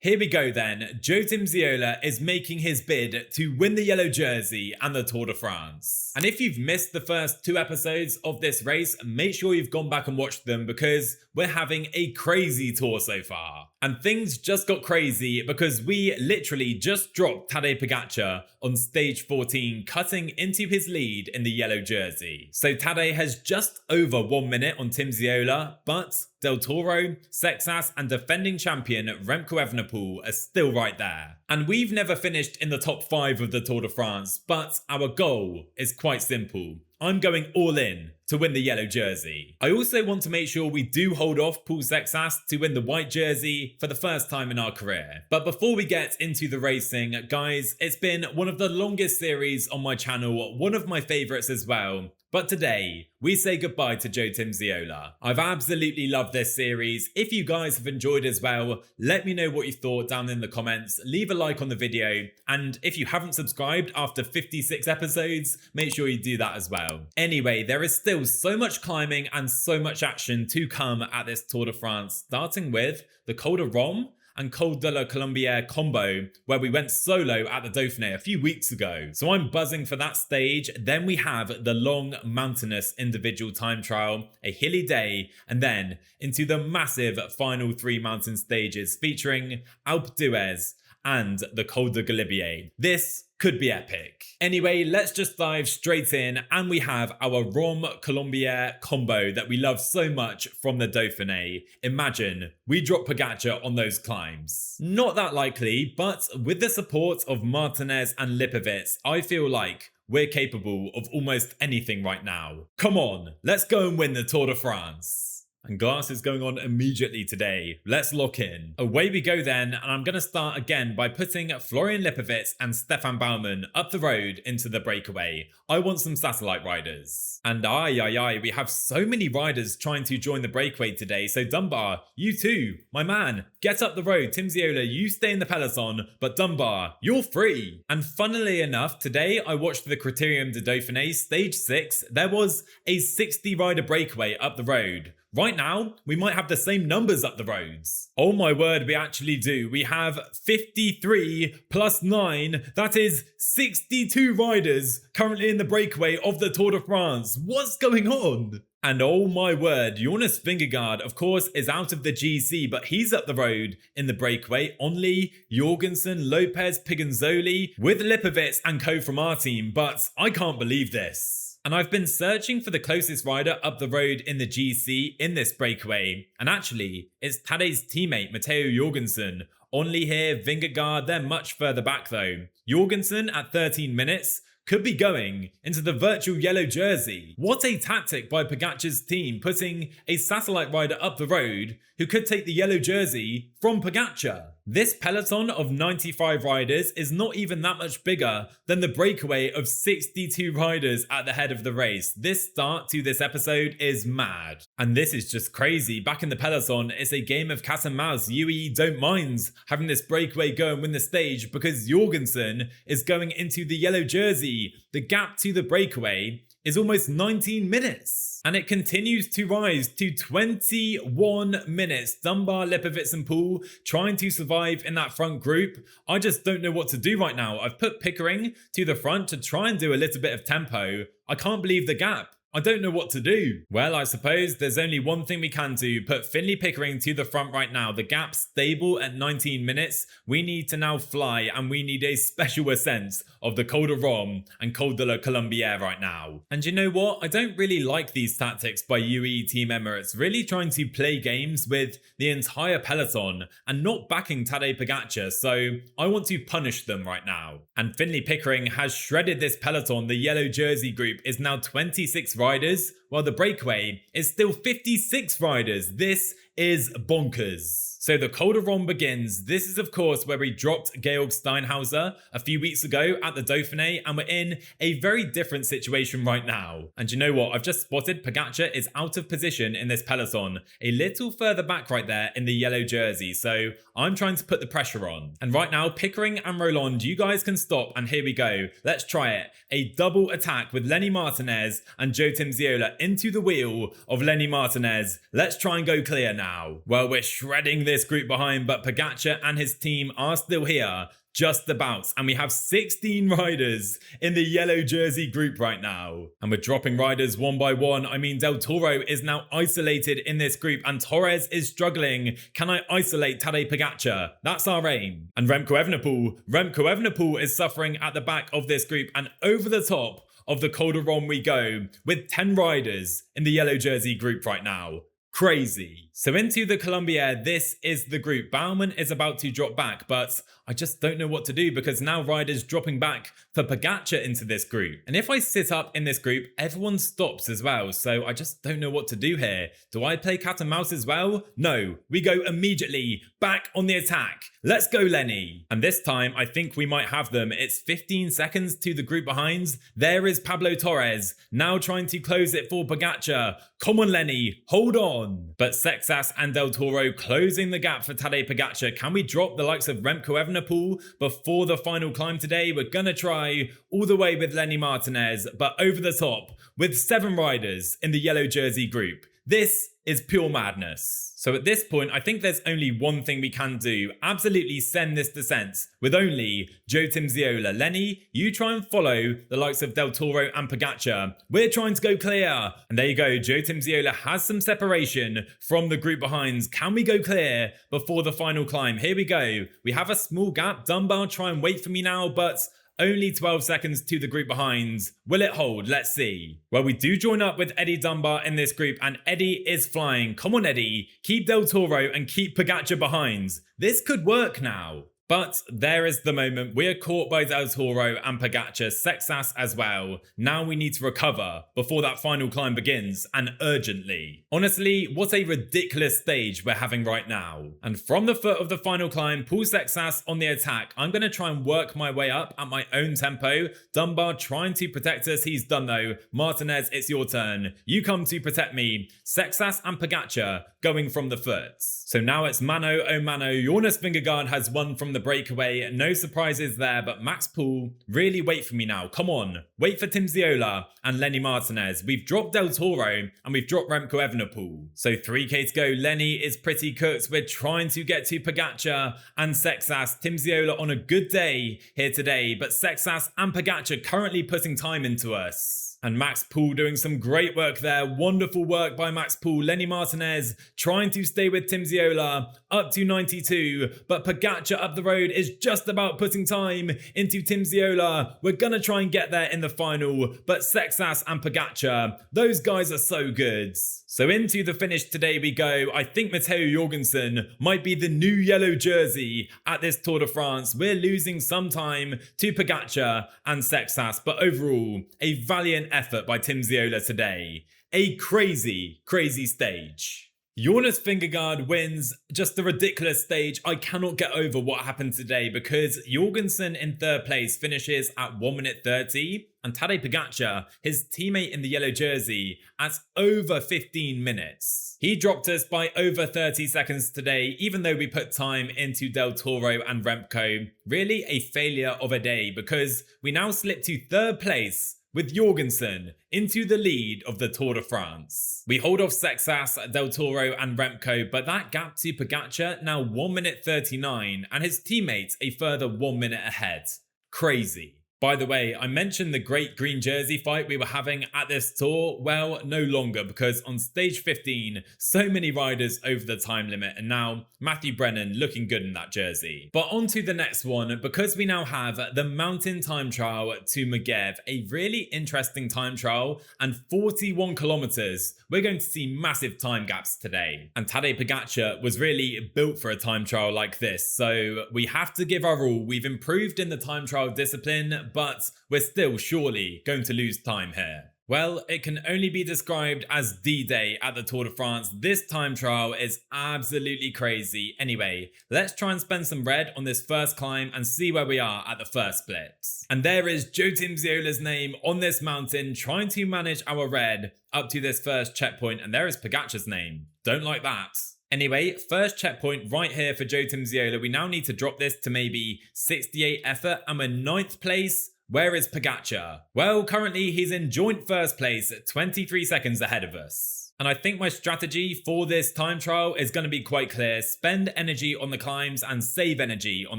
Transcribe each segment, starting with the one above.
Here we go then. Joe Timmsiola is making his bid to win the yellow jersey and the Tour de France. And if you've missed the first 2 episodes of this race, make sure you've gone back and watched them because we're having a crazy tour so far. And things just got crazy because we literally just dropped Tadej Pogacar on stage 14, cutting into his lead in the yellow jersey. So Tadej has just over 1 minute on Timmsiola, but Del Toro, Seixas and defending champion Remco Evenepoel are still right there. And we've never finished in the top 5 of the Tour de France, but our goal is quite simple. I'm going all in to win the yellow jersey. I also want to make sure we do hold off Paul Seixas to win the white jersey for the first time in our career. But before we get into the racing, guys, it's been one of the longest series on my channel, one of my favourites as well. But today, we say goodbye to Joe Timmsiola. I've absolutely loved this series. If you guys have enjoyed as well, let me know what you thought down in the comments. Leave a like on the video. And if you haven't subscribed after 56 episodes, make sure you do that as well. Anyway, there is still so much climbing and so much action to come at this Tour de France, starting with the Col du Rhum and Col du Galibier combo, where we went solo at the Dauphiné a few weeks ago. So I'm buzzing for that stage. Then we have the long mountainous individual time trial, a hilly day, and then into the massive final 3 mountain stages featuring Alpe d'Huez and the Col du Galibier. This could be epic. Anyway, let's just dive straight in, and we have our Rhum-Colombier combo that we love so much from the Dauphiné. Imagine we drop Pogacar on those climbs. Not that likely, but with the support of Martinez and Lipovitz, I feel like we're capable of almost anything right now. Come on, let's go and win the Tour de France. And glass is going on immediately today. Let's lock in. Away we go then, and I'm going to start again by putting Florian Lipovitz and Stefan Baumann up the road into the breakaway. I want some satellite riders. And we have so many riders trying to join the breakaway today, so Dunbar, you too, my man, get up the road. Timmsiola, you stay in the peloton, but Dunbar, you're free. And funnily enough, today I watched the Criterium de Dauphiné stage 6. There was a 60 rider breakaway up the road. Right now, we might have the same numbers up the roads. Oh my word, we actually do. We have 53 plus 9. That is 62 riders currently in the breakaway of the Tour de France. What's going on? And oh my word, Jonas Vingegaard, of course, is out of the GC, but he's up the road in the breakaway. Only Jorgensen, Lopez, Piganzoli with Lipovitz and co from our team, but I can't believe this. And I've been searching for the closest rider up the road in the GC in this breakaway. And actually, it's Tadej's teammate, Matteo Jorgensen. Only here, Vingegaard, they're much further back though. Jorgensen at 13 minutes could be going into the virtual yellow jersey. What a tactic by Pogacar's team, putting a satellite rider up the road who could take the yellow jersey from Pogacar. This peloton of 95 riders is not even that much bigger than the breakaway of 62 riders at the head of the race. This start to this episode is mad. And this is just crazy. Back in the peloton, it's a game of cat and mouse. UAE don't mind having this breakaway go and win the stage because Jorgensen is going into the yellow jersey. The gap to the breakaway is almost 19 minutes. And it continues to rise to 21 minutes. Dunbar, Lipovitz and Poole trying to survive in that front group. I just don't know what to do right now. I've put Pickering to the front to try and do a little bit of tempo. I can't believe the gap. I don't know what to do. Well, I suppose there's only one thing we can do. Put Finlay Pickering to the front right now. The gap's stable at 19 minutes. We need to now fly, and we need a special ascent of the Col du Rhum and Col du Galibier right now. And you know what? I don't really like these tactics by UAE Team Emirates, really trying to play games with the entire peloton and not backing Tadej Pogacar, so I want to punish them right now. And Finlay Pickering has shredded this peloton. The yellow jersey group is now 26 riders, while the breakaway is still 56 riders. This is bonkers. So the Col du Rhum begins. This is of course where we dropped Georg Steinhauser a few weeks ago at the Dauphiné, and we're in a very different situation right now. And you know what? I've just spotted Pogacar is out of position in this peloton, a little further back right there in the yellow jersey. So I'm trying to put the pressure on. And right now, Pickering and Roland, you guys can stop, and here we go. Let's try it. A double attack with Lenny Martinez and Joe Timmsiola into the wheel of Lenny Martinez. Let's try and go clear now. Well, we're shredding this this group behind, but Pogacar and his team are still here. Just about, and we have 16 riders in the yellow jersey group right now. And we're dropping riders one by one. I mean, Del Toro is now isolated in this group and Torres is struggling. Can I isolate Tadej Pogacar? That's our aim. And Remco Evenepoel is suffering at the back of this group, and over the top of the Col du Rhône we go with 10 riders in the yellow jersey group right now. Crazy. So into the Colombier, this is the group. Baumann is about to drop back, but I just don't know what to do because now riders dropping back for Pogacar into this group. And if I sit up in this group, everyone stops as well. So I just don't know what to do here. Do I play cat and mouse as well? No, we go immediately back on the attack. Let's go, Lenny. And this time, I think we might have them. It's 15 seconds to the group behind. There is Pablo Torres, now trying to close it for Pogacar. Come on, Lenny, hold on. But Seixas and Del Toro closing the gap for Tadej Pogacar. Can we drop the likes of Remco Evenepoel before the final climb today? We're gonna try all the way with Lenny Martinez, but over the top with 7 riders in the yellow jersey group. This is pure madness. So at this point, I think there's only one thing we can do. Absolutely send this descent with only Joe Timmsiola. Lenny, you try and follow the likes of Del Toro and Pogacar. We're trying to go clear. And there you go. Joe Timmsiola has some separation from the group behind. Can we go clear before the final climb? Here we go. We have a small gap. Dunbar, try and wait for me now, but only 12 seconds to the group behind. Will it hold? Let's see. Well, we do join up with Eddie Dunbar in this group, and Eddie is flying. Come on, Eddie. Keep Del Toro and keep Pogacar behind. This could work now. But there is the moment. We are caught by Del Toro and Pogacar, Seixas as well. Now we need to recover before that final climb begins, and urgently. Honestly, what a ridiculous stage we're having right now. And from the foot of the final climb, Paul Seixas on the attack. I'm going to try and work my way up at my own tempo. Dunbar trying to protect us. He's done though. Martinez, it's your turn. You come to protect me. Seixas and Pogacar going from the foot. So now it's mano a mano. Jonas Vingegaard has won from the breakaway. No surprises there, but Max Poole, really wait for me now. Come on. Wait for Timmsiola and Lenny Martinez. We've dropped Del Toro and we've dropped Remco Evenepoel. So 3k to go. Lenny is pretty cooked. We're trying to get to Pogacar and Seixas. Timmsiola on a good day here today, but Seixas and Pogacar currently putting time into us. And Max Poole doing some great work there. Wonderful work by Max Poole. Lenny Martinez trying to stay with Timmsiola up to 92. But Pogacar up the road is just about putting time into Timmsiola. We're going to try and get there in the final. But Seixas and Pogacar, those guys are so good. So into the finish today we go. I think Matteo Jorgensen might be the new yellow jersey at this Tour de France. We're losing some time to Pogacar and Seixas, but overall, a valiant effort by Timmsiola today. A crazy, crazy stage. Jonas Vingegaard wins just a ridiculous stage. I cannot get over what happened today because Jorgensen in third place finishes at 1 minute 30 and Tadej Pogacar, his teammate in the yellow jersey, at over 15 minutes. He dropped us by over 30 seconds today, even though we put time into Del Toro and Remco. Really a failure of a day because we now slip to third place with Jorgensen into the lead of the Tour de France. We hold off Seixas, Del Toro and Remco, but that gap to Pogacar now 1 minute 39 and his teammates a further 1 minute ahead. Crazy. By the way, I mentioned the great green jersey fight we were having at this tour. Well, no longer, because on stage 15, so many riders over the time limit, and now Matthew Brennan looking good in that jersey. But on to the next one, because we now have the mountain time trial to Megeve, a really interesting time trial, and 41 kilometers. We're going to see massive time gaps today. And Tadej Pogacar was really built for a time trial like this, so we have to give our all. We've improved in the time trial discipline, but we're still surely going to lose time here. Well, it can only be described as D-Day at the Tour de France. This time trial is absolutely crazy. Anyway, let's try and spend some red on this first climb and see where we are at the first split. And there is Joe Timmsiola's name on this mountain, trying to manage our red up to this first checkpoint, and there is Pogacar's name. Don't like that. Anyway, first checkpoint right here for Joe Timmsiola. We now need to drop this to maybe 68 effort, and we're 9th place. Where is Pogacar? Well, currently he's in joint first place, 23 seconds ahead of us. And I think my strategy for this time trial is going to be quite clear. Spend energy on the climbs and save energy on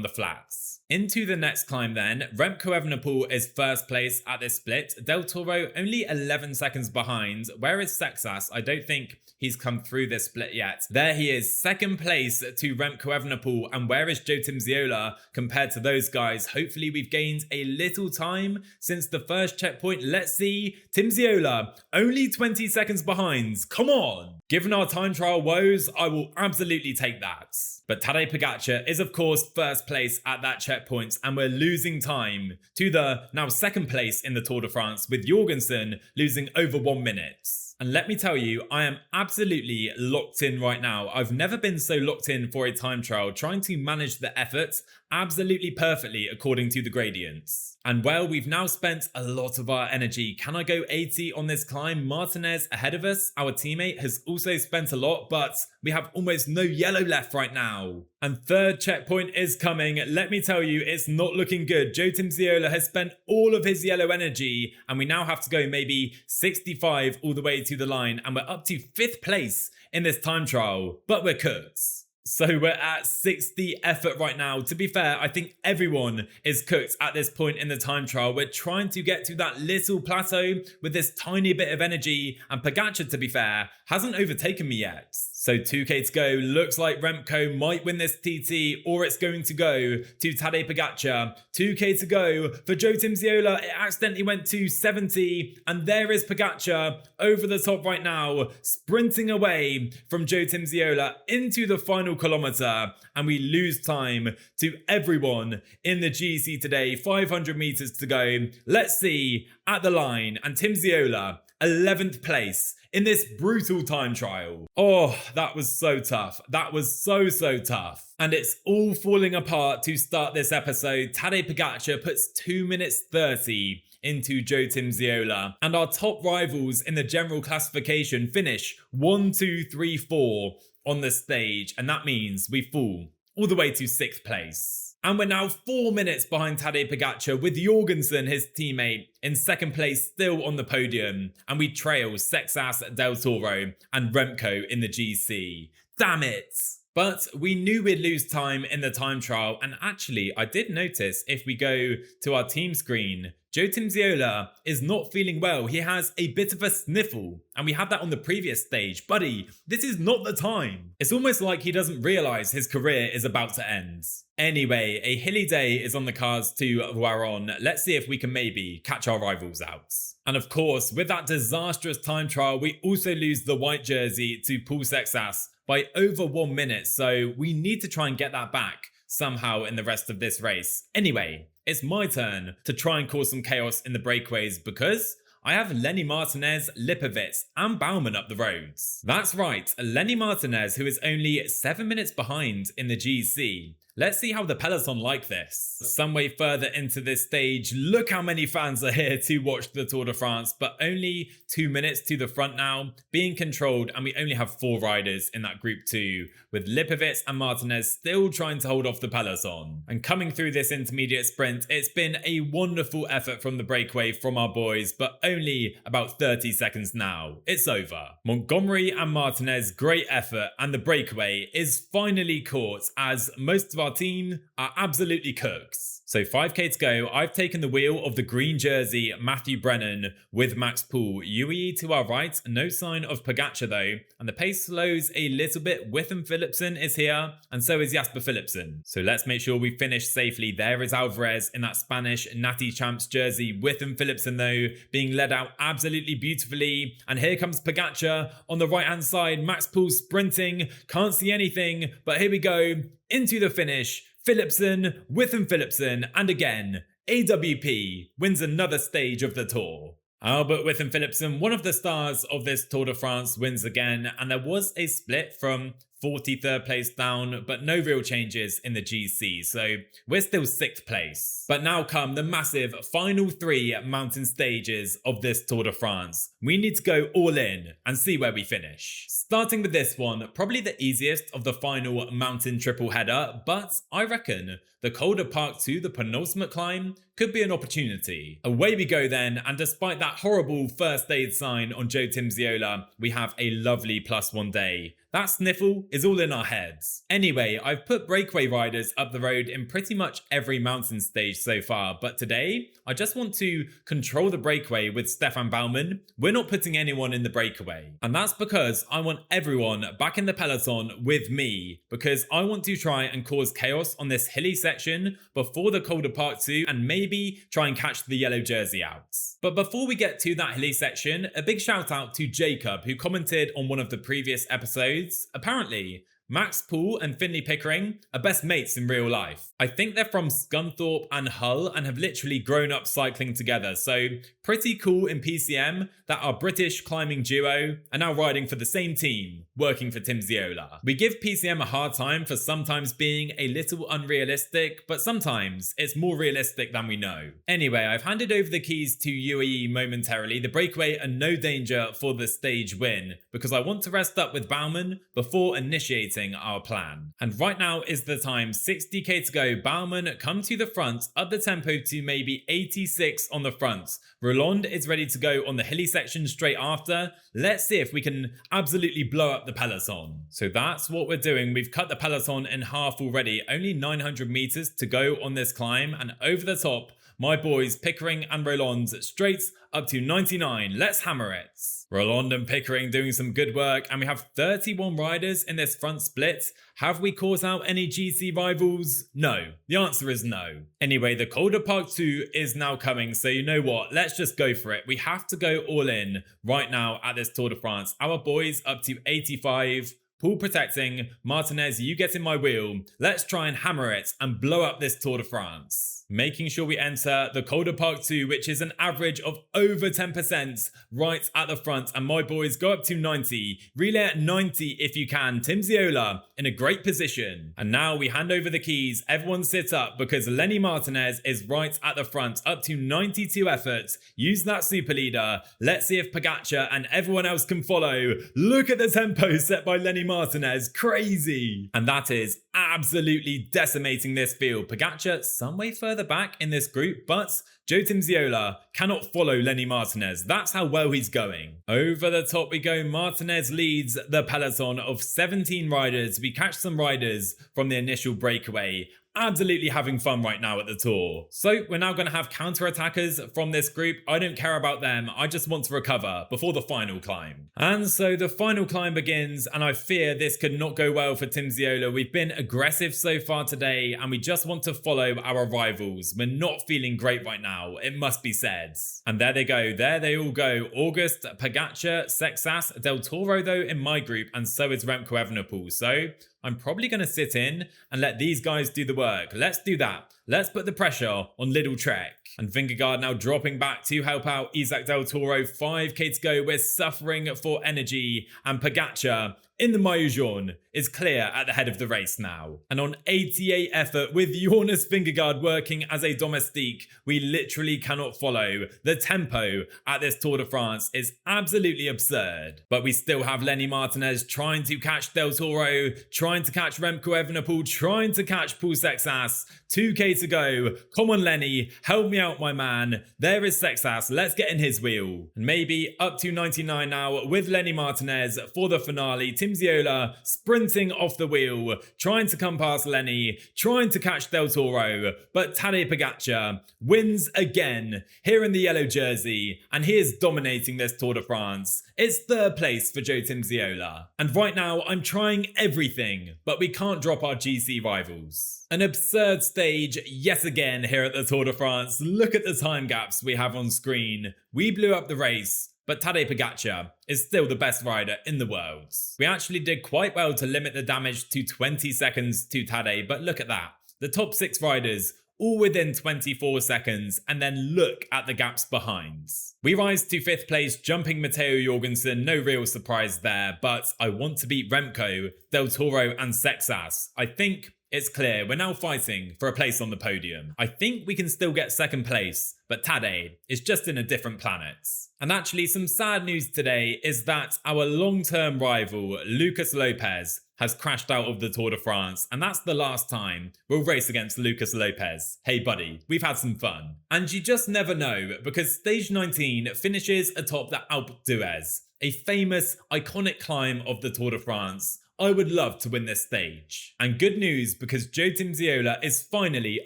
the flats. Into the next climb then, Remco Evenepoel is first place at this split. Del Toro only 11 seconds behind. Where is Seixas? I don't think he's come through this split yet. There he is, second place to Remco Evenepoel. And where is Joe Timmsiola compared to those guys? Hopefully we've gained a little time since the first checkpoint. Let's see. Timmsiola only 20 seconds behind. Come on. Given our time trial woes, I will absolutely take that. But Tadej Pogacar is of course first place at that checkpoint, and we're losing time to the now second place in the Tour de France, with Jorgensen losing over 1 minute. And let me tell you, I am absolutely locked in right now. I've never been so locked in for a time trial, trying to manage the effort absolutely perfectly according to the gradients. And well, we've now spent a lot of our energy. Can I go 80 on this climb? Martinez ahead of us. Our teammate has also spent a lot, but we have almost no yellow left right now. And third checkpoint is coming. Let me tell you, it's not looking good. Joe Timmsiola has spent all of his yellow energy, and we now have to go maybe 65 all the way to the line, and we're up to 5th place in this time trial, but we're cooked. So we're at 60 effort right now. To be fair, I think everyone is cooked at this point in the time trial. We're trying to get to that little plateau with this tiny bit of energy, and Pogacar, to be fair, hasn't overtaken me yet. So 2k to go. Looks like Remco might win this TT, or it's going to go to Tadej Pogacar. 2k to go for Joe Timmsiola. It accidentally went to 70, and there is Pogacar over the top right now, sprinting away from Joe Timmsiola into the final kilometer, and we lose time to everyone in the GC today. 500 meters to go. Let's see at the line, and Timmsiola 11th place in this brutal time trial. Oh, that was so tough. That was so tough. And it's all falling apart to start this episode. Tadej Pogacar puts 2 minutes 30 into Joe Timmsiola, and our top rivals in the general classification finish 1, 2, 3, 4 on the stage, and that means we fall all the way to 6th place. And we're now 4 minutes behind Tadej Pogacar, with Jorgensen, his teammate, in 2nd place, still on the podium. And we trail Seixas, Del Toro, and Remco in the GC. Damn it! But we knew we'd lose time in the time trial, and actually I did notice if we go to our team screen, Joe Timmsiola is not feeling well. He has a bit of a sniffle, and we had that on the previous stage. Buddy, this is not the time. It's almost like he doesn't realise his career is about to end. Anyway, a hilly day is on the cards to Voiron. Let's see if we can maybe catch our rivals out. And of course, with that disastrous time trial, we also lose the white jersey to Paul Seixas by over 1 minute, so we need to try and get that back somehow in the rest of this race. Anyway, it's my turn to try and cause some chaos in the breakaways, because I have Lenny Martinez, Lipovitz, and Baumann up the roads. That's right, Lenny Martinez, who is only 7 minutes behind in the GC. Let's see how the peloton like this. Some way further into this stage, look how many fans are here to watch the Tour de France, but only 2 minutes to the front now, being controlled, and we only have 4 riders in that group 2, with Lipovitz and Martinez still trying to hold off the peloton. And coming through this intermediate sprint, it's been a wonderful effort from the breakaway from our boys, but only about 30 seconds now. It's over. Montgomery and Martinez, great effort, and the breakaway is finally caught, as most of our team are absolutely cooks. So 5k to go. I've taken the wheel of the green jersey Matthew Brennan with Max Poole. UAE to our right, no sign of Pogacar though, and the pace slows a little bit. Witham Philipsen is here, and so is Jasper Philipsen. So let's make sure we finish safely. There is Alvarez in that Spanish Natty Champs jersey. Witham Philipsen though being led out absolutely beautifully, and here comes Pogacar on the right hand side. Max Poole sprinting, can't see anything, but here we go into the finish. Philipsen, Witham Philipsen, and again, AWP wins another stage of the Tour. Albert Witham Philipsen, one of the stars of this Tour de France, wins again, and there was a split from 43rd place down, but no real changes in the GC, so we're still 6th place. But now come the massive final 3 mountain stages of this Tour de France. We need to go all in and see where we finish. Starting with this one, probably the easiest of the final mountain triple header, but I reckon the Col du Parc 2, the penultimate climb, could be an opportunity. Away we go then, and despite that horrible first aid sign on Joe Timmsiola, we have a lovely +1 day. That sniffle is all in our heads. Anyway, I've put breakaway riders up the road in pretty much every mountain stage so far, but today, I just want to control the breakaway with Stefan Baumann. We're not putting anyone in the breakaway. And that's because I want everyone back in the peloton with me, because I want to try and cause chaos on this hilly section before the Col du Parc 2 and maybe try and catch the yellow jersey out. But before we get to that hilly section, a big shout out to Jacob, who commented on one of the previous episodes. Apparently, Max Poole and Finley Pickering are best mates in real life. I think they're from Scunthorpe and Hull and have literally grown up cycling together, so pretty cool in PCM that our British climbing duo are now riding for the same team, working for Timmsiola. We give PCM a hard time for sometimes being a little unrealistic, but sometimes it's more realistic than we know. Anyway, I've handed over the keys to UAE momentarily. The breakaway are no danger for the stage win, because I want to rest up with Baumann before initiating our plan. And right now is the time, 60k to go. Baumann come to the front, up the tempo to maybe 86 on the front. Roland is ready to go on the hilly section straight after. Let's see if we can absolutely blow up the peloton. So that's what we're doing. We've cut the peloton in half already. Only 900 meters to go on this climb, and over the top, my boys Pickering and Roland straight up to 99. Let's hammer it. Roland and Pickering doing some good work, and we have 31 riders in this front split. Have we caught out any GC rivals? No. The answer is no. Anyway, the Col du Parc 2 is now coming, so you know what? Let's just go for it. We have to go all in right now at this Tour de France. Our boys up to 85. Pool protecting. Martinez, you get in my wheel. Let's try and hammer it and blow up this Tour de France. Making sure we enter the Col du Parc 2, which is an average of over 10% right at the front. And my boys go up to 90. Relay at 90 if you can. Timmsiola in a great position. And now we hand over the keys. Everyone sit up because Lenny Martinez is right at the front. Up to 92 efforts. Use that super leader. Let's see if Pogacar and everyone else can follow. Look at the tempo set by Lenny Martinez. Crazy. And that is absolutely decimating this field. Pogacar some way further back in this group, but Joe Timmsiola cannot follow Lenny Martinez. That's how well he's going. Over the top we go. Martinez leads the peloton of 17 riders. We catch some riders from the initial breakaway. Absolutely having fun right now at the Tour. So we're now going to have counter-attackers from this group. I don't care about them. I just want to recover before the final climb. And so the final climb begins, and I fear this could not go well for Timmsiola. We've been aggressive so far today, and we just want to follow our rivals. We're not feeling great right now, it must be said. And there they go. There they all go. August, Pogacar, Seixas, Del Toro though in my group, and so is Remco Evenepoel. So I'm probably going to sit in and let these guys do the work. Let's do that. Let's put the pressure on Little Trek. And Vingegaard now dropping back to help out Isaac Del Toro. 5k to go. We're suffering for energy. And Pogacar in the Maillot Jaune is clear at the head of the race now. And on 88 effort with Jonas Vingegaard working as a domestique, we literally cannot follow. The tempo at this Tour de France is absolutely absurd. But we still have Lenny Martinez trying to catch Del Toro, trying to catch Remco Evenepoel, trying to catch Paul Seixas. 2k to go. Come on, Lenny. Help me out, my man. There is Seixas. Let's get in his wheel. And maybe up to 99 now with Lenny Martinez for the finale. Timmsiola sprinting off the wheel, trying to come past Lenny, trying to catch Del Toro, but Tadej Pogacar wins again here in the yellow jersey, and he is dominating this Tour de France. It's third place for Joe Timmsiola. And right now, I'm trying everything, but we can't drop our GC rivals. An absurd stage yet again here at the Tour de France. Look at the time gaps we have on screen. We blew up the race, but Tadej Pogacar is still the best rider in the world. We actually did quite well to limit the damage to 20 seconds to Tadej, but look at that. The top 6 riders all within 24 seconds, and then look at the gaps behind. We rise to 5th place, jumping Matteo Jorgensen, no real surprise there, but I want to beat Remco, Del Toro and Seixas. I think it's clear we're now fighting for a place on the podium. I think we can still get 2nd place, but Tadej is just in a different planet. And actually, some sad news today is that our long-term rival, Lucas Lopez, has crashed out of the Tour de France, and that's the last time we'll race against Lucas Lopez. Hey buddy, we've had some fun. And you just never know, because stage 19 finishes atop the Alpe d'Huez, a famous, iconic climb of the Tour de France. I would love to win this stage. And good news, because Joe Timmsiola is finally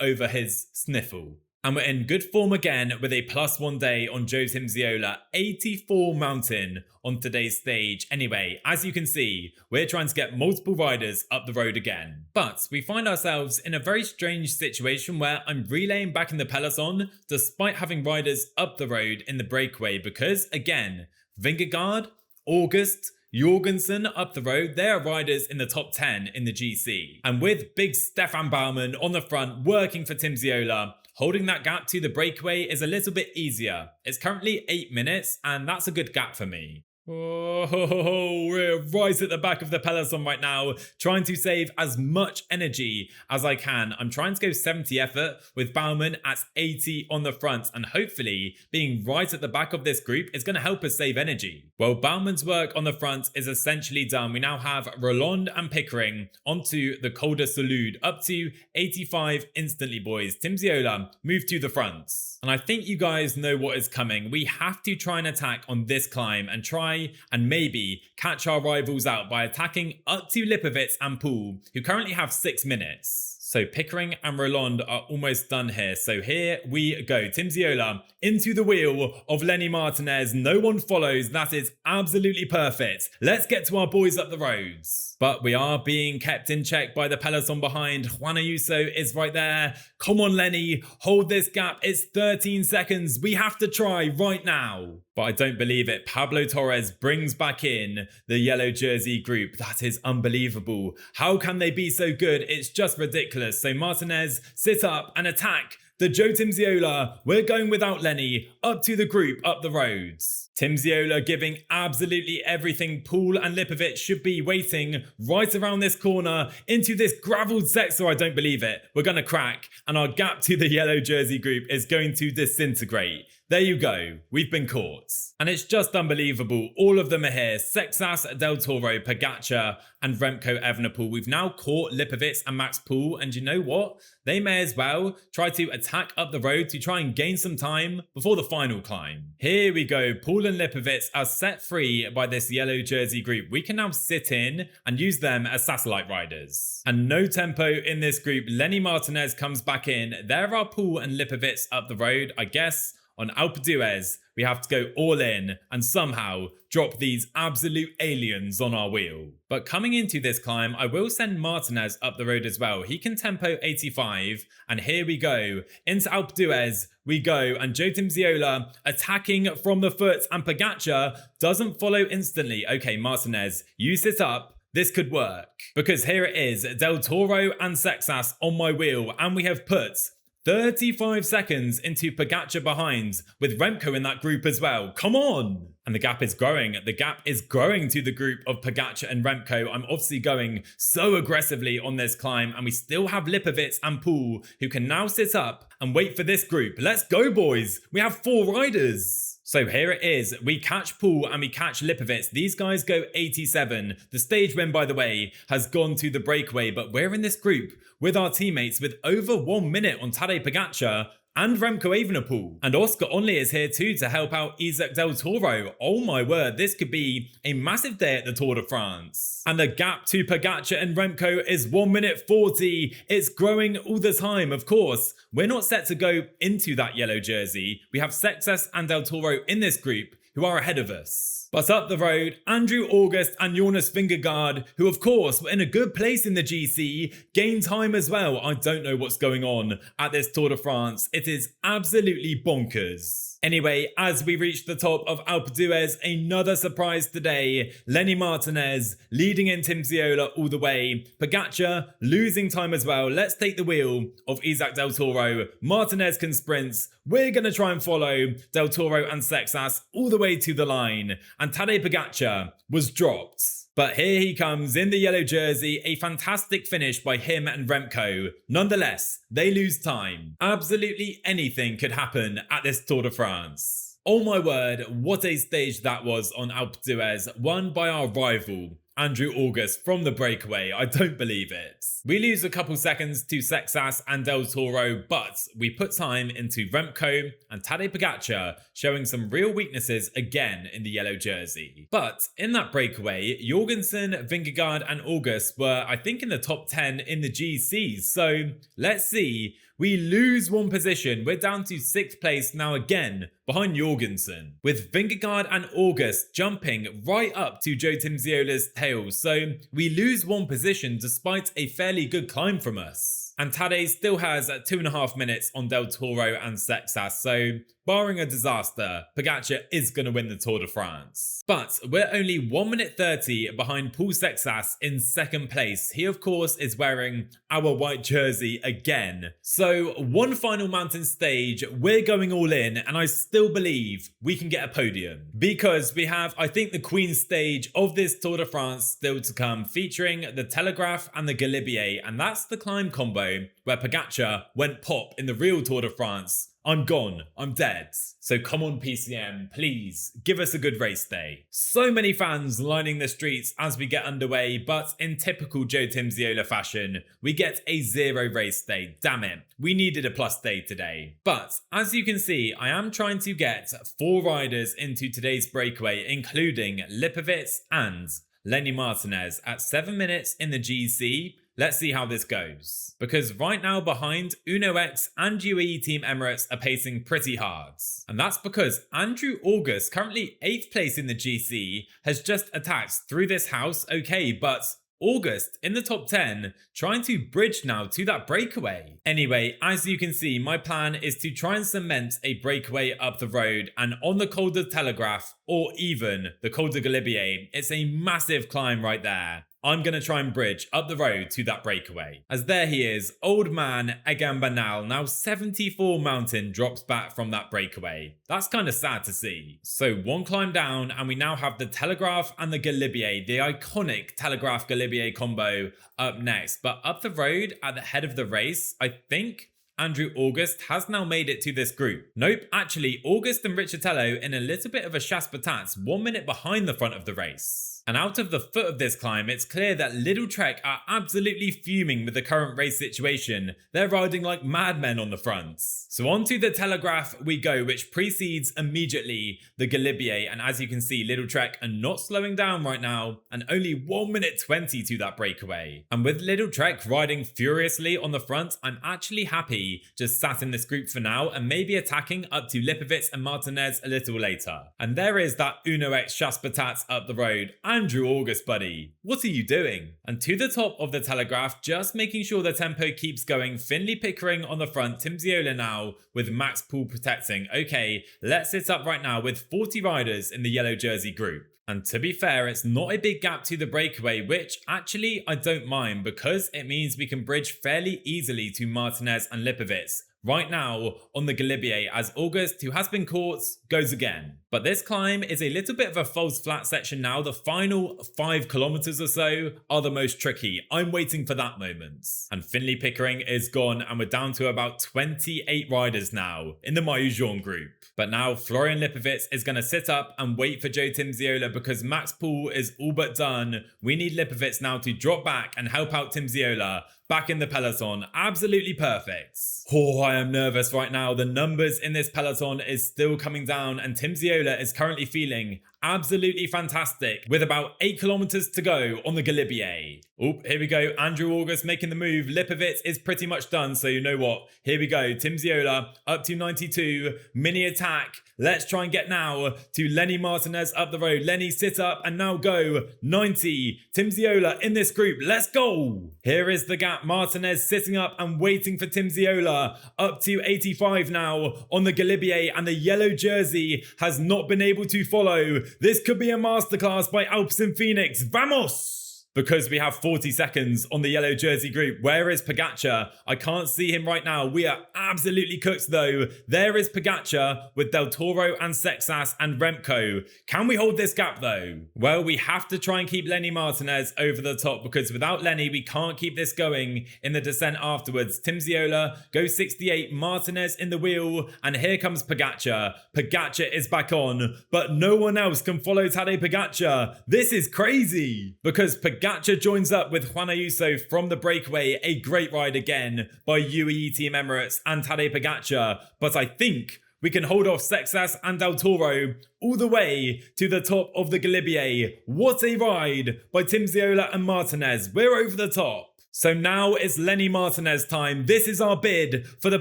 over his sniffle. And we're in good form again with a +1 day on Joe Timmsiola, 84 mountain on today's stage. Anyway, as you can see, we're trying to get multiple riders up the road again. But we find ourselves in a very strange situation where I'm relaying back in the peloton despite having riders up the road in the breakaway because, again, Vingegaard, August, Jorgensen up the road, they are riders in the top 10 in the GC. And with big Stefan Baumann on the front working for Timmsiola, holding that gap to the breakaway is a little bit easier. It's currently 8 minutes, and that's a good gap for me. Oh, we're right at the back of the peloton right now, trying to save as much energy as I can. I'm trying to go 70 effort with Baumann at 80 on the front, and hopefully being right at the back of this group is going to help us save energy. Well, Baumann's work on the front is essentially done. We now have Roland and Pickering onto the Col du Télégraphe, up to 85 instantly, boys. Timmsiola move to the front. And I think you guys know what is coming. We have to try and attack on this climb and try and maybe catch our rivals out by attacking up to Lipovitz and Poole, who currently have 6 minutes. So Pickering and Roland are almost done here. So here we go. Timmsiola into the wheel of Lenny Martinez. No one follows. That is absolutely perfect. Let's get to our boys up the roads. But we are being kept in check by the peloton behind. Juan Ayuso is right there. Come on, Lenny. Hold this gap. It's 13 seconds. We have to try right now. But I don't believe it. Pablo Torres brings back in the yellow jersey group. That is unbelievable. How can they be so good? It's just ridiculous. So Martinez, sit up and attack the Joe Timmsiola. We're going without Lenny up to the group up the roads. Timmsiola giving absolutely everything. Poole and Lipovitz should be waiting right around this corner into this gravelled sector. I don't believe it. We're going to crack and our gap to the yellow jersey group is going to disintegrate. There you go, we've been caught. And it's just unbelievable, all of them are here. Seixas, Del Toro, Pogacar and Remco Evenepoel. We've now caught Lipovitz and Max Poole, and you know what? They may as well try to attack up the road to try and gain some time before the final climb. Here we go, Poole and Lipovitz are set free by this yellow jersey group. We can now sit in and use them as satellite riders. And no tempo in this group. Lenny Martinez comes back in. There are Poole and Lipovitz up the road, I guess. On Alpe d'Huez, we have to go all in and somehow drop these absolute aliens on our wheel. But coming into this climb, I will send Martinez up the road as well. He can tempo 85, and here we go. Into Alpe d'Huez we go, and Joe Timmsiola attacking from the foot, and Pogacar doesn't follow instantly. Okay, Martinez, you sit up. This could work. Because here it is, Del Toro and Seixas on my wheel, and we have put 35 seconds into Pogacar behind, with Remco in that group as well. Come on! And the gap is growing. The gap is growing to the group of Pogacar and Remco. I'm obviously going so aggressively on this climb, and we still have Lipovitz and Poole, who can now sit up and wait for this group. Let's go, boys! We have 4 riders! So here it is. We catch Poole and we catch Lipovitz. These guys go 87. The stage win, by the way, has gone to the breakaway, but we're in this group with our teammates with over 1 minute on Tadej Pogacar and Remco Evenepoel. And Oscar Onley is here too to help out Isaac Del Toro. Oh my word, this could be a massive day at the Tour de France. And the gap to Pogacar and Remco is 1 minute 40. It's growing all the time, of course. We're not set to go into that yellow jersey. We have Seixas and Del Toro in this group who are ahead of us. But up the road, Andrew August and Jonas Vingegaard, who of course were in a good place in the GC, gain time as well. I don't know what's going on at this Tour de France. It is absolutely bonkers. Anyway, as we reach the top of Alpe d'Huez, another surprise today. Lenny Martinez leading in Timmsiola all the way. Pogacar losing time as well. Let's take the wheel of Isaac Del Toro. Martinez can sprint. We're going to try and follow Del Toro and Seixas all the way to the line. And Tadej Pogacar was dropped. But here he comes in the yellow jersey, a fantastic finish by him and Remco. Nonetheless, they lose time. Absolutely anything could happen at this Tour de France. Oh my word, what a stage that was on Alpe d'Huez, won by our rival, Andrew August, from the breakaway. I don't believe it. We lose a couple seconds to Seixas and Del Toro, but we put time into Remco and Tadej Pogacar, showing some real weaknesses again in the yellow jersey. But in that breakaway, Jorgensen, Vingegaard and August were, I think, in the top 10 in the GC. So let's see. We lose one position. We're down to 6th place now again, behind Jorgensen, with Vingegaard and August jumping right up to Joe Timmsiola's tail. So we lose one position despite a fairly good climb from us. And Tadej still has 2.5 minutes on Del Toro and Seixas, so barring a disaster, Pogacar is going to win the Tour de France. But we're only 1 minute 30 behind Paul Seixas in 2nd place. He, of course, is wearing our white jersey again. So one final mountain stage, we're going all in, and I still believe we can get a podium. Because we have, I think, the Queen stage of this Tour de France still to come, featuring the Télégraphe and the Galibier, and that's the climb combo where Pogacar went pop in the real Tour de France. I'm gone. I'm dead. So come on, PCM, please give us a good race day. So many fans lining the streets as we get underway, but in typical Joe Timmsiola fashion, we get a 0 race day. Damn it. We needed a plus day today. But as you can see, I am trying to get 4 riders into today's breakaway, including Lipovic and Lenny Martinez at 7 minutes in the GC. Let's see how this goes. Because right now behind, Uno X and UAE Team Emirates are pacing pretty hard. And that's because Andrew August, currently 8th place in the GC, has just attacked through this house, okay, but August in the top 10, trying to bridge now to that breakaway. Anyway, as you can see, my plan is to try and cement a breakaway up the road, and on the Col du Télégraphe, or even the Col du Galibier, it's a massive climb right there. I'm going to try and bridge up the road to that breakaway. As there he is, old man Egan Bernal, now 74 mountain, drops back from that breakaway. That's kind of sad to see. So one climb down and we now have the Télégraphe and the Galibier, the iconic Télégraphe-Galibier combo up next. But up the road at the head of the race, I think Andrew August has now made it to this group. Nope, actually August and Riccitello in a little bit of a chasse patate, 1 minute behind the front of the race. And out of the foot of this climb, it's clear that Little Trek are absolutely fuming with the current race situation. They're riding like madmen on the fronts. So onto the Télégraphe we go, which precedes immediately the Galibier. And as you can see, Little Trek are not slowing down right now, and only 1 minute 20 to that breakaway. And with Little Trek riding furiously on the front, I'm actually happy just sat in this group for now and maybe attacking up to Lipovic and Martinez a little later. And there is that Uno X chasse patate up the road. Andrew August, buddy, what are you doing? And to the top of the Télégraphe, just making sure the tempo keeps going. Finley Pickering on the front, Timmsiola now with Max Poole protecting. Okay, let's sit up right now with 40 riders in the yellow jersey group. And to be fair, it's not a big gap to the breakaway, which actually I don't mind because it means we can bridge fairly easily to Martinez and Lipovic right now on the Galibier, as August, who has been caught, goes again. But this climb is a little bit of a false flat section now. The final 5 kilometers or so are the most tricky. I'm waiting for that moment. And Finley Pickering is gone, and we're down to about 28 riders now in the Maillot Jaune group. But now Florian Lipovic is going to sit up and wait for Joe Timmsiola because Max Poole is all but done. We need Lipovic now to drop back and help out Timmsiola back in the peloton. Absolutely perfect. Oh, I am nervous right now. The numbers in this peloton is still coming down, and Timmsiola is currently feeling absolutely fantastic with about 8 kilometers to go on the Galibier. Oh, here we go. Andrew August making the move. Lipovitz is pretty much done. So you know what? Here we go. Timmsiola up to 92. Mini attack. Let's try and get now to Lenny Martinez up the road. Lenny sit up and now go 90. Timmsiola in this group. Let's go. Here is the gap. Martinez sitting up and waiting for Timmsiola. Up to 85 now on the Galibier, and the yellow jersey has not been able to follow. This could be a masterclass by Alpes in Phoenix. Vamos! Because we have 40 seconds on the yellow jersey group. Where is Pogacar? I can't see him right now. We are absolutely cooked though. There is Pogacar with Del Toro and Seixas and Remco. Can we hold this gap though? Well, we have to try and keep Lenny Martinez over the top, because without Lenny, we can't keep this going in the descent afterwards. Timmsiola goes 68, Martinez in the wheel, and here comes Pogacar. Pogacar is back on, but no one else can follow Tadej Pogacar. This is crazy, because Pogacar joins up with Juan Ayuso from the breakaway. A great ride again by UAE Team Emirates and Tadej Pogacar, but I think we can hold off Seixas and Del Toro all the way to the top of the Galibier. What a ride by Timmsiola and Martinez. We're over the top. So now it's Lenny Martinez time. This is our bid for the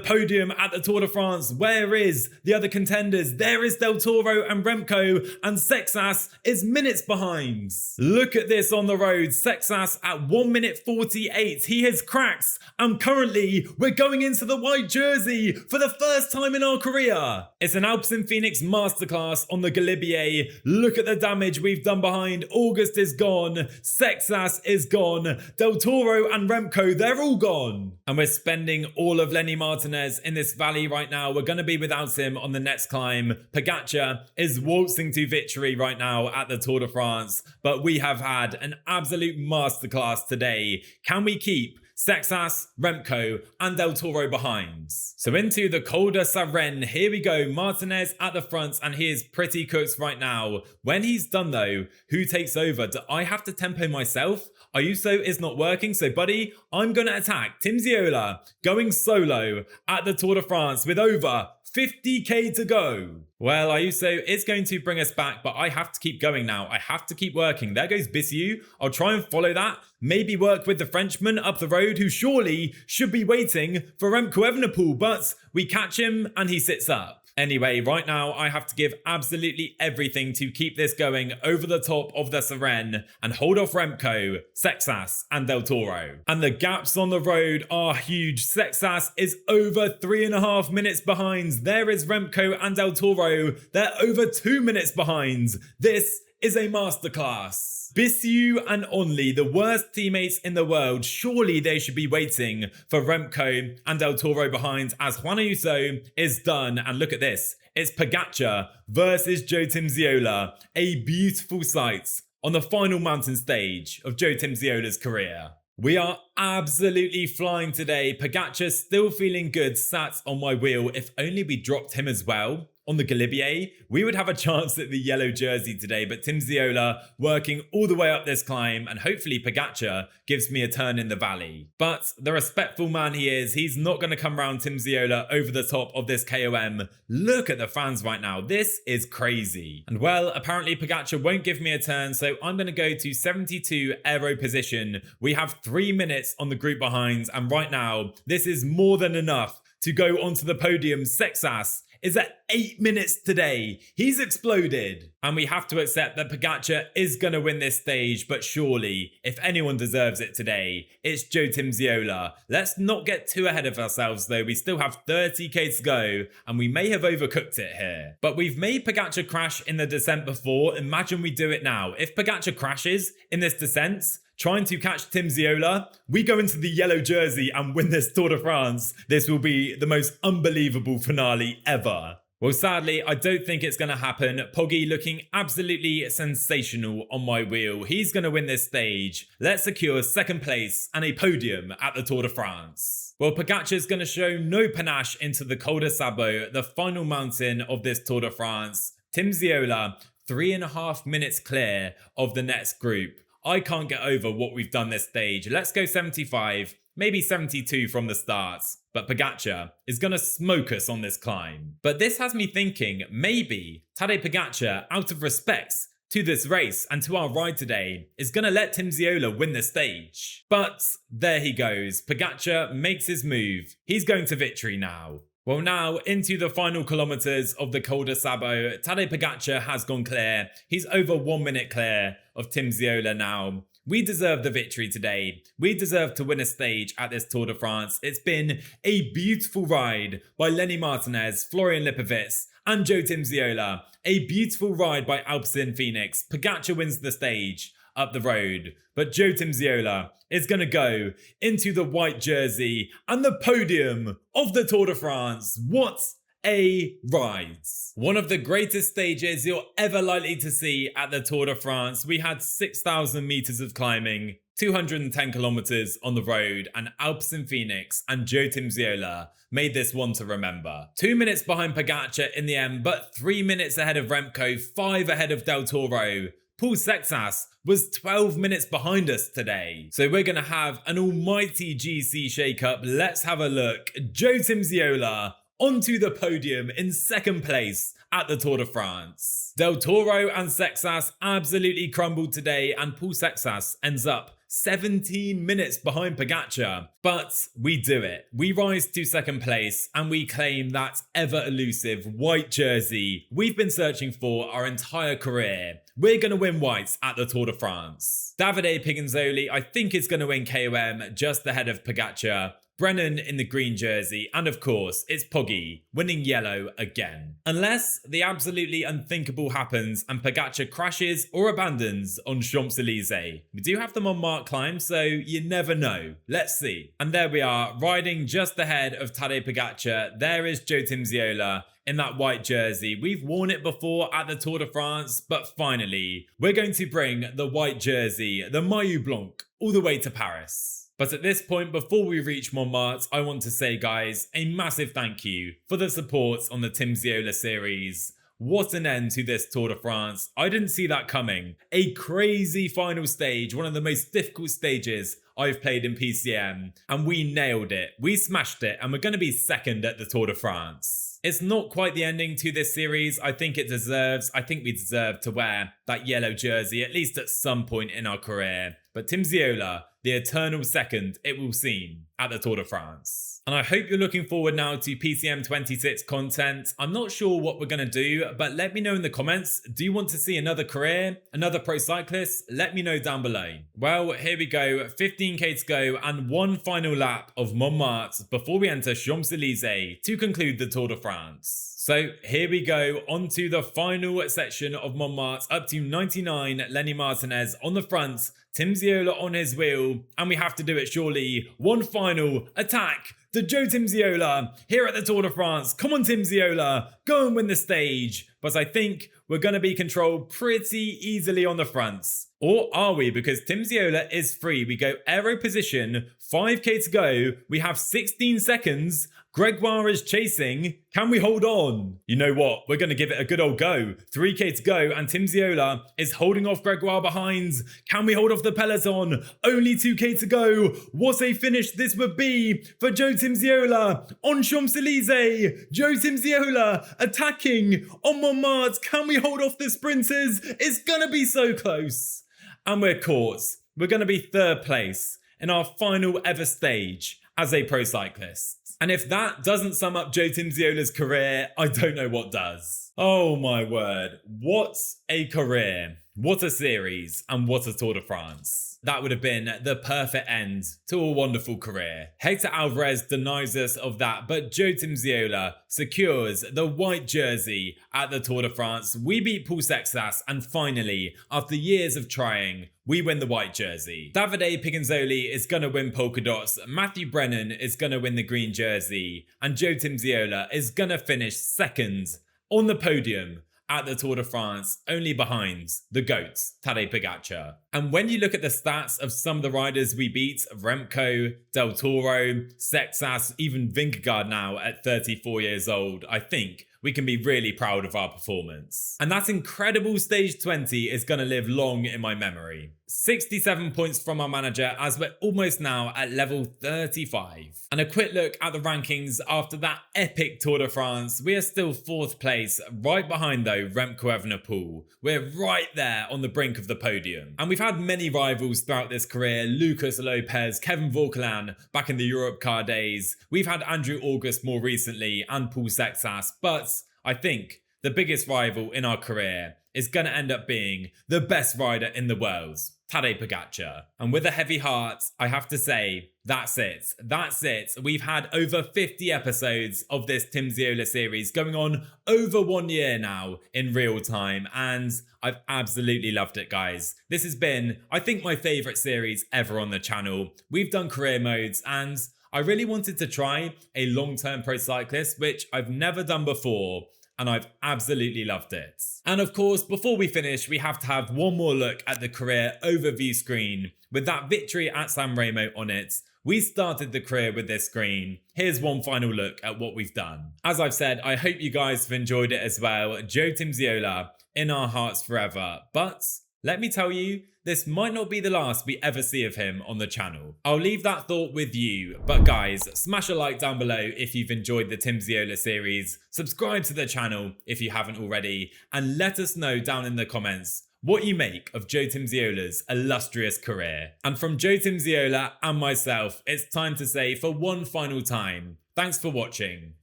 podium at the Tour de France. Where is the other contenders? There is Del Toro and Remco, and Seixas is minutes behind. Look at this on the road. Seixas at 1 minute 48. He has cracks, and currently we're going into the white jersey for the first time in our career. It's an Alpes in Phoenix masterclass on the Galibier. Look at the damage we've done behind. August is gone. Seixas is gone. Del Toro and Remco, they're all gone. And we're spending all of Lenny Martinez in this valley right now. We're going to be without him on the next climb. Pogacar is waltzing to victory right now at the Tour de France, but we have had an absolute masterclass today. Can we keep Seixas, Remco and Del Toro behind? So into the Col de Sarenne, here we go. Martinez at the front, and he is pretty cooked right now. When he's done though, who takes over? Do I have to tempo myself? Ayuso is not working, so buddy, I'm going to attack. Timmsiola going solo at the Tour de France with over 50k to go. Well, Ayuso is going to bring us back, but I have to keep going now. I have to keep working. There goes Bissiou. I'll try and follow that. Maybe work with the Frenchman up the road, who surely should be waiting for Remco Evenepoel, but we catch him and he sits up. Anyway, right now I have to give absolutely everything to keep this going over the top of the Sarenne and hold off Remco, Seixas and Del Toro. And the gaps on the road are huge. Seixas is over 3.5 minutes behind. There is Remco and Del Toro. They're over 2 minutes behind. This is a masterclass. Bissiou and Onley, the worst teammates in the world, surely they should be waiting for Remco and Del Toro behind, as Juan Ayuso is done. And look at this, it's Pogacar versus Joe Timmsiola. A beautiful sight on the final mountain stage of Joe Timmsiola's career. We are absolutely flying today. Pogacar still feeling good, sat on my wheel. If only we dropped him as well on the Galibier, we would have a chance at the yellow jersey today, but Timmsiola working all the way up this climb, and hopefully Pogacar gives me a turn in the valley. But the respectful man he is, he's not going to come round Timmsiola over the top of this KOM. Look at the fans right now. This is crazy. And well, apparently Pogacar won't give me a turn, so I'm going to go to 72 aero position. We have 3 minutes on the group behind, and right now, this is more than enough to go onto the podium. Seixas is at 8 minutes today. He's exploded. And we have to accept that Pogacar is going to win this stage, but surely, if anyone deserves it today, it's Joe Timmsiola. Let's not get too ahead of ourselves though. We still have 30k to go, and we may have overcooked it here. But we've made Pogacar crash in the descent before. Imagine we do it now. If Pogacar crashes in this descent, trying to catch Timmsiola, we go into the yellow jersey and win this Tour de France. This will be the most unbelievable finale ever. Well, sadly, I don't think it's going to happen. Poggy looking absolutely sensational on my wheel. He's going to win this stage. Let's secure second place and a podium at the Tour de France. Well, Pogacar's going to show no panache into the Col de Sabo, the final mountain of this Tour de France. Timmsiola, 3.5 minutes clear of the next group. I can't get over what we've done this stage. Let's go 75. maybe 72 from the start. But Pogacar is going to smoke us on this climb. But this has me thinking maybe Tadej Pogacar, out of respect to this race and to our ride today, is going to let Timmsiola win the stage. But there he goes. Pogacar makes his move. He's going to victory now. Well, now into the final kilometers of the Col du Sabo, Tadej Pogacar has gone clear. He's over 1 minute clear of Timmsiola now. We deserve the victory today. We deserve to win a stage at this Tour de France. It's been a beautiful ride by Lenny Martinez, Florian Lipovitz, and Joe Timmsiola. A beautiful ride by Alpecin Phoenix. Pogacar wins the stage up the road, but Joe Timmsiola is going to go into the white jersey and the podium of the Tour de France. What a ride. One of the greatest stages you're ever likely to see at the Tour de France. We had 6,000 meters of climbing, 210 kilometers on the road, and Alpecin Phoenix and Joe Timmsiola made this one to remember. 2 minutes behind Pogacar in the end, but 3 minutes ahead of Remco, 5 ahead of Del Toro. Paul Seixas was 12 minutes behind us today. So we're going to have an almighty GC shakeup. Let's have a look. Joe Timmsiola onto the podium in second place at the Tour de France. Del Toro and Seixas absolutely crumbled today, and Paul Seixas ends up 17 minutes behind Pogacar. But we do it. We rise to second place and we claim that ever elusive white jersey we've been searching for our entire career. We're going to win whites at the Tour de France. Tadej Pogacar, I think, is going to win KOM just ahead of Pogacar. Brennan in the green jersey, and of course, it's Poggy winning yellow again. Unless the absolutely unthinkable happens and Pogacar crashes or abandons on Champs-Élysées. We do have them on marked climbs, so you never know. Let's see. And there we are, riding just ahead of Tadej Pogacar. There is Joe Timmsiola in that white jersey. We've worn it before at the Tour de France, but finally, we're going to bring the white jersey, the Maillot Blanc, all the way to Paris. But at this point, before we reach Montmartre, I want to say, guys, a massive thank you for the support on the Timmsiola series. What an end to this Tour de France. I didn't see that coming. A crazy final stage, one of the most difficult stages I've played in PCM, and we nailed it. We smashed it, and we're going to be second at the Tour de France. It's not quite the ending to this series. I think we deserve to wear that yellow jersey, at least at some point in our career. But Timmsiola, the eternal second, it will seem, at the Tour de France. And I hope you're looking forward now to PCM 26 content. I'm not sure what we're going to do, but let me know in the comments. Do you want to see another career, another pro cyclist? Let me know down below. Well, here we go, 15k to go and one final lap of Montmartre before we enter Champs-Élysées to conclude the Tour de France. So here we go, onto the final section of Montmartre, up to 99, Lenny Martinez on the front, Timmsiola on his wheel, and we have to do it surely. One final attack to Joe Timmsiola here at the Tour de France. Come on, Timmsiola, go and win the stage. But I think we're going to be controlled pretty easily on the fronts. Or are we? Because Timmsiola is free. We go aero position, 5k to go. We have 16 seconds. Gregoire is chasing. Can we hold on? You know what? We're going to give it a good old go. 3k to go and Timmsiola is holding off Gregoire behind. Can we hold off the peloton? Only 2k to go. What a finish this would be for Joe Timmsiola on Champs-Élysées. Joe Timmsiola attacking on Montmartre. Can we hold off the sprinters? It's going to be so close. And we're caught. We're going to be third place in our final ever stage as a pro cyclist. And if that doesn't sum up Joe Timmsiola's career, I don't know what does. Oh my word. What a career. What a series. And what a Tour de France. That would have been the perfect end to a wonderful career. Hector Alvarez denies us of that, but Joe Timmsiola secures the white jersey at the Tour de France. We beat Paul Seixas, and finally, after years of trying, we win the white jersey. Tadej Pogacar is going to win polka dots, Matthew Brennan is going to win the green jersey, and Joe Timmsiola is going to finish second on the podium at the Tour de France, only behind the GOAT, Tadej Pogacar. And when you look at the stats of some of the riders we beat, Remco, Del Toro, Seixas, even Vingegaard now at 34 years old, I think we can be really proud of our performance. And that incredible stage 20 is going to live long in my memory. 67 points from our manager as we're almost now at level 35. And a quick look at the rankings after that epic Tour de France. We are still 4th place, right behind though Remco Evenepoel. We're right there on the brink of the podium. And we've had many rivals throughout this career: Lucas Lopez, Kevin Vauquelin back in the Europe car days. We've had Andrew August more recently and Paul Seixas, but I think the biggest rival in our career is going to end up being the best rider in the world, Tadej Pogacar. And with a heavy heart, I have to say, that's it. That's it. We've had over 50 episodes of this Timmsiola series going on over 1 year now in real time, and I've absolutely loved it, guys. This has been, I think, my favourite series ever on the channel. We've done career modes, and I really wanted to try a long-term pro cyclist, which I've never done before, and I've absolutely loved it. And of course, before we finish, we have to have one more look at the career overview screen. With that victory at San Remo on it, we started the career with this screen. Here's one final look at what we've done. As I've said, I hope you guys have enjoyed it as well. Joe Timmsiola, in our hearts forever. But let me tell you, this might not be the last we ever see of him on the channel. I'll leave that thought with you, but guys, smash a like down below if you've enjoyed the Timmsiola series, subscribe to the channel if you haven't already, and let us know down in the comments what you make of Joe Timmsiola's illustrious career. And from Joe Timmsiola and myself, it's time to say for one final time, thanks for watching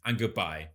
and goodbye.